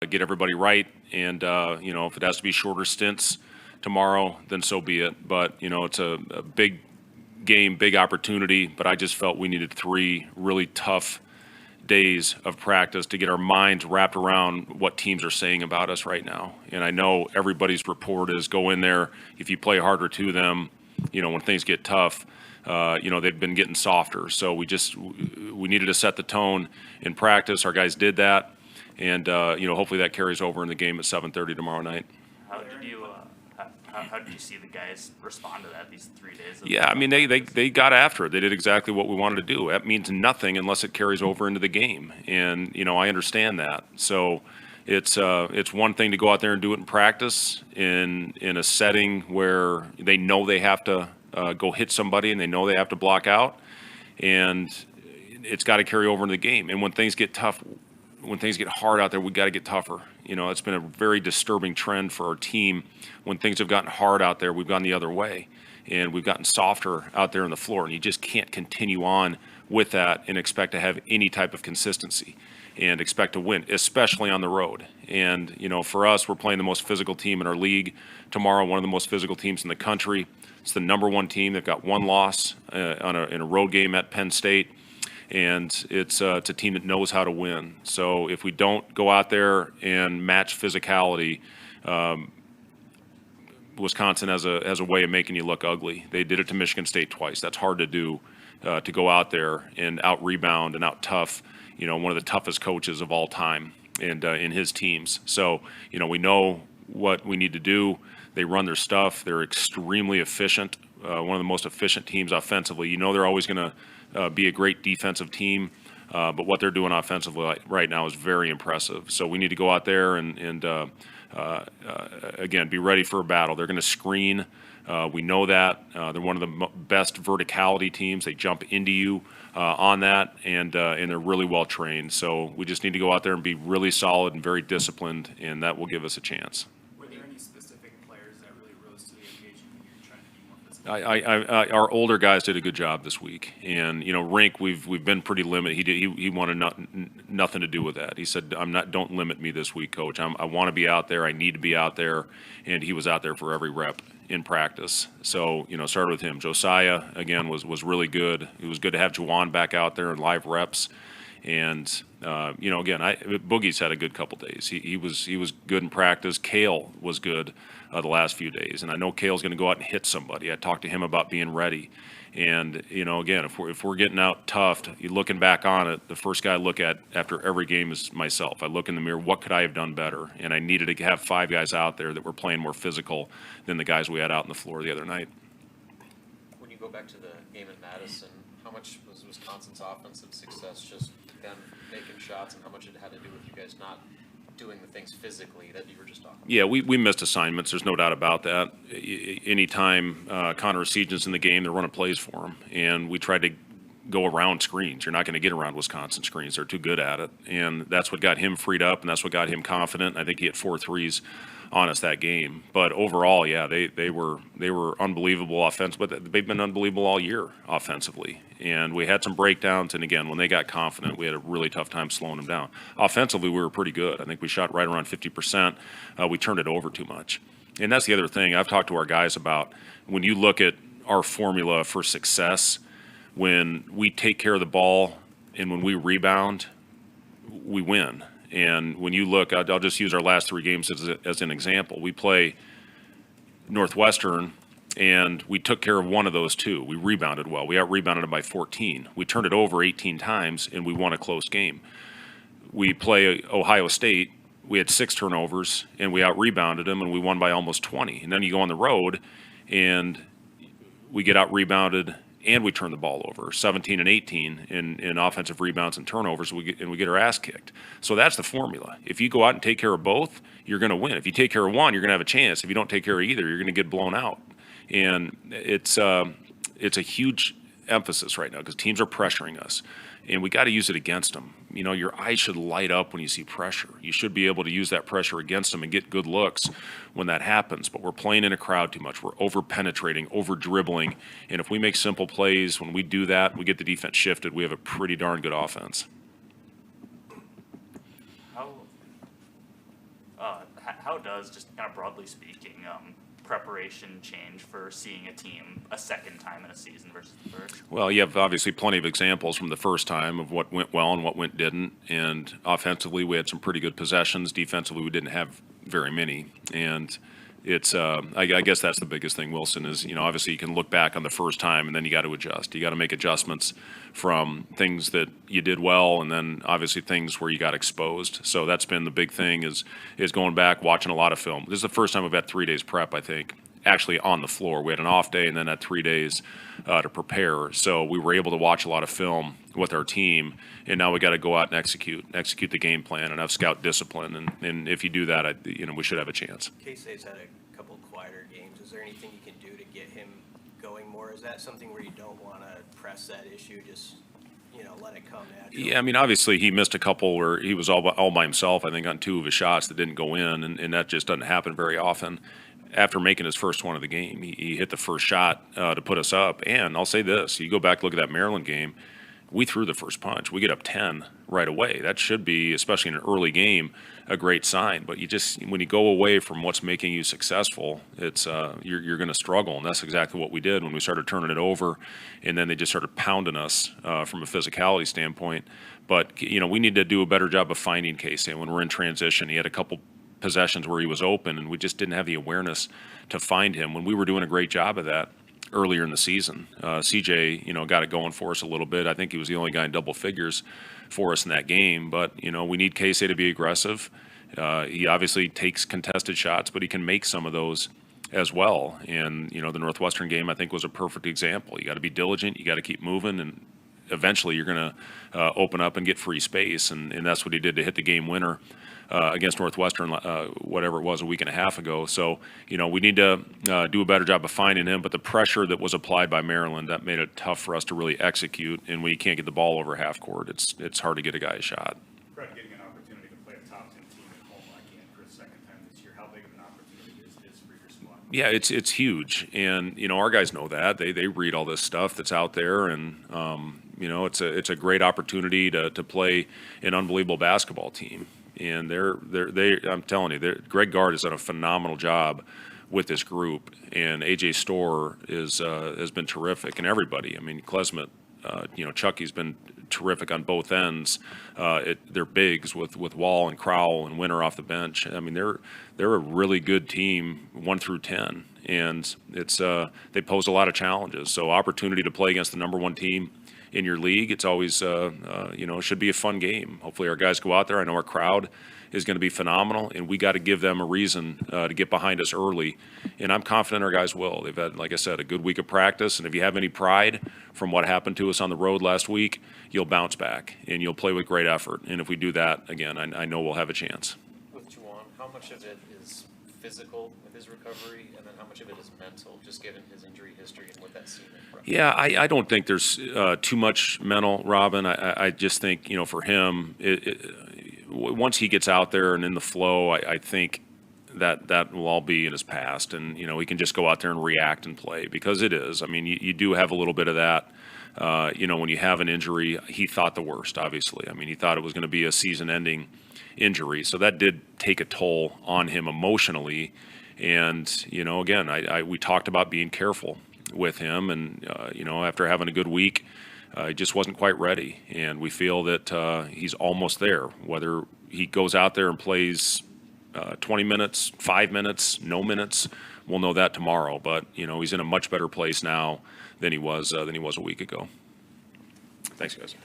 get everybody right. And, if it has to be shorter stints tomorrow, then so be it. But, it's a big game, big opportunity. But I just felt we needed 3 really tough days of practice to get our minds wrapped around what teams are saying about us right now. And I know everybody's report is go in there. If you play harder to them, when things get tough, they've been getting softer. So we needed to set the tone in practice. Our guys did that. And, hopefully that carries over in the game at 7:30 tomorrow night. How did you see the guys respond to that these 3 days? Yeah, I mean, they got after it. They did exactly what we wanted to do. That means nothing unless it carries over into the game. And, I understand that. So it's one thing to go out there and do it in practice in a setting where they know they have to go hit somebody and they know they have to block out. And it's got to carry over into the game. And when things get tough, when things get hard out there, we got to get tougher. It's been a very disturbing trend for our team. When things have gotten hard out there, we've gone the other way, and we've gotten softer out there on the floor. And you just can't continue on with that and expect to have any type of consistency and expect to win, especially on the road. And for us, we're playing the most physical team in our league tomorrow. One of the most physical teams in the country. It's the #1 team. They've got 1 loss in a road game at Penn State. And it's a team that knows how to win. So if we don't go out there and match physicality, Wisconsin has a way of making you look ugly. They did it to Michigan State twice. That's hard to do, to go out there and out-rebound and out-tough, one of the toughest coaches of all time and in his teams. So, we know what we need to do. They run their stuff. They're extremely efficient, one of the most efficient teams offensively. They're always going to be a great defensive team, but what they're doing offensively right now is very impressive. So we need to go out there and again, be ready for a battle. They're going to screen. We know that. They're one of the best verticality teams. They jump into you on that, and they're really well trained. So we just need to go out there and be really solid and very disciplined, and that will give us a chance. Our older guys did a good job this week, and Rink, we've been pretty limited. He wanted nothing to do with that. He said, don't limit me this week, Coach. I want to be out there. I need to be out there, and he was out there for every rep in practice. So started with him. Josiah again was really good. It was good to have Juwan back out there in live reps, and again, Boogie's had a good couple days. He was good in practice. Kale was good the last few days, and I know Kale's going to go out and hit somebody. I talked to him about being ready, and again, if we're getting out tough, you looking back on it, the first guy I look at after every game is myself. I look in the mirror, what could I have done better? And I needed to have 5 guys out there that were playing more physical than the guys we had out on the floor the other night. When you go back to the game in Madison, how much was Wisconsin's offensive success just them making shots, and how much it had to do with you guys not doing the things physically that you were just talking about? Yeah, we missed assignments. There's no doubt about that. Anytime Connor Seaton's in the game, they're running plays for him, and we tried to go around screens. You're not going to get around Wisconsin screens. They're too good at it, and that's what got him freed up, and that's what got him confident. I think he hit 4 threes on us that game. But overall, yeah, they were unbelievable offense, but they've been unbelievable all year offensively. And we had some breakdowns, and again, when they got confident, we had a really tough time slowing them down. Offensively, we were pretty good. I think we shot right around 50%. We turned it over too much. And that's the other thing I've talked to our guys about. When you look at our formula for success, when we take care of the ball and when we rebound, we win. And when you look, I'll just use our last 3 games as an example. We play Northwestern, and we took care of one of those 2. We rebounded well. We out-rebounded them by 14. We turned it over 18 times, and we won a close game. We play Ohio State. We had 6 turnovers, and we out-rebounded them, and we won by almost 20. And then you go on the road, and we get out-rebounded, and we turn the ball over, 17 and 18 in offensive rebounds and turnovers, we get our ass kicked. So that's the formula. If you go out and take care of both, you're going to win. If you take care of one, you're going to have a chance. If you don't take care of either, you're going to get blown out. And it's a huge emphasis right now because teams are pressuring us, and we got to use it against them. Your eyes should light up when you see pressure. You should be able to use that pressure against them and get good looks when that happens. But we're playing in a crowd too much. We're over-penetrating, over-dribbling. And if we make simple plays, when we do that, we get the defense shifted, we have a pretty darn good offense. how does, just kind of broadly speaking, preparation change for seeing a team a second time in a season versus the first? Well, you have obviously plenty of examples from the first time of what went well and what went didn't. And offensively, we had some pretty good possessions. Defensively, we didn't have very many. And it's, I guess that's the biggest thing, Wilson, is, obviously you can look back on the first time and then you got to adjust. You got to make adjustments from things that you did well and then obviously things where you got exposed. So that's been the big thing is going back, watching a lot of film. This is the first time we've had 3 days prep, I think, actually on the floor. We had an off day and then had 3 days to prepare. So we were able to watch a lot of film with our team, and now we got to go out and execute the game plan and have scout discipline. And if you do that, we should have a chance. K-State's had a couple quieter games. Is there anything you can do to get him going more? Is that something where you don't want to press that issue, just let it come naturally? Yeah, I mean, obviously he missed a couple where he was all by himself, I think, on 2 of his shots that didn't go in, and that just doesn't happen very often. After making his first one of the game, he hit the first shot to put us up. And I'll say this, you go back, look at that Maryland game, we threw the first punch. We get up 10 right away. That should be, especially in an early game, a great sign. But when you go away from what's making you successful, it's you're going to struggle. And that's exactly what we did when we started turning it over. And then they just started pounding us from a physicality standpoint. But, we need to do a better job of finding K-State when we're in transition. He had a couple possessions where he was open, and we just didn't have the awareness to find him when we were doing a great job of that earlier in the season. CJ, got it going for us a little bit. I think he was the only guy in double figures for us in that game, but, we need K-State to be aggressive. He obviously takes contested shots, but he can make some of those as well. And, the Northwestern game, I think, was a perfect example. You got to be diligent. You got to keep moving, and eventually you're going to open up and get free space. And that's what he did to hit the game winner against Northwestern, whatever it was, a week and a half ago. So, we need to do a better job of finding him. But the pressure that was applied by Maryland, that made it tough for us to really execute. And when you can't get the ball over half court, it's hard to get a guy a shot. Fred, getting an opportunity to play a top 10 team at home again for a second time this year, how big of an opportunity is for your squad? Yeah, it's huge. And, our guys know that. They read all this stuff that's out there. And, it's a great opportunity to play an unbelievable basketball team. And I'm telling you, Greg Gard has done a phenomenal job with this group, and AJ Storr has been terrific, and everybody. I mean, Klesmet, Chucky's been terrific on both ends. They're bigs with Wall and Crowell and Winter off the bench. I mean, they're a really good team 1 through 10, and they pose a lot of challenges. So opportunity to play against the number 1 team in your league, it's always, it should be a fun game. Hopefully our guys go out there. I know our crowd is going to be phenomenal, and we got to give them a reason to get behind us early. And I'm confident our guys will. They've had, like I said, a good week of practice, and if you have any pride from what happened to us on the road last week, you'll bounce back, and you'll play with great effort. And if we do that, again, I know we'll have a chance. With Juwan, how much of it is physical with his recovery, and then how much of it is mental, just given his injury history and what that's seen in prep? Yeah, I don't think there's too much mental, Robin. I just think, for him, once he gets out there and in the flow, I think that will all be in his past. And, he can just go out there and react and play, because it is. I mean, you do have a little bit of that. When you have an injury, he thought the worst, obviously. I mean, he thought it was going to be a season-ending injury. So that did take a toll on him emotionally. And, again, we talked about being careful with him. And, after having a good week, he just wasn't quite ready. And we feel that he's almost there. Whether he goes out there and plays 20 minutes, 5 minutes, no minutes, we'll know that tomorrow. But, he's in a much better place now than he was a week ago. Thanks, guys.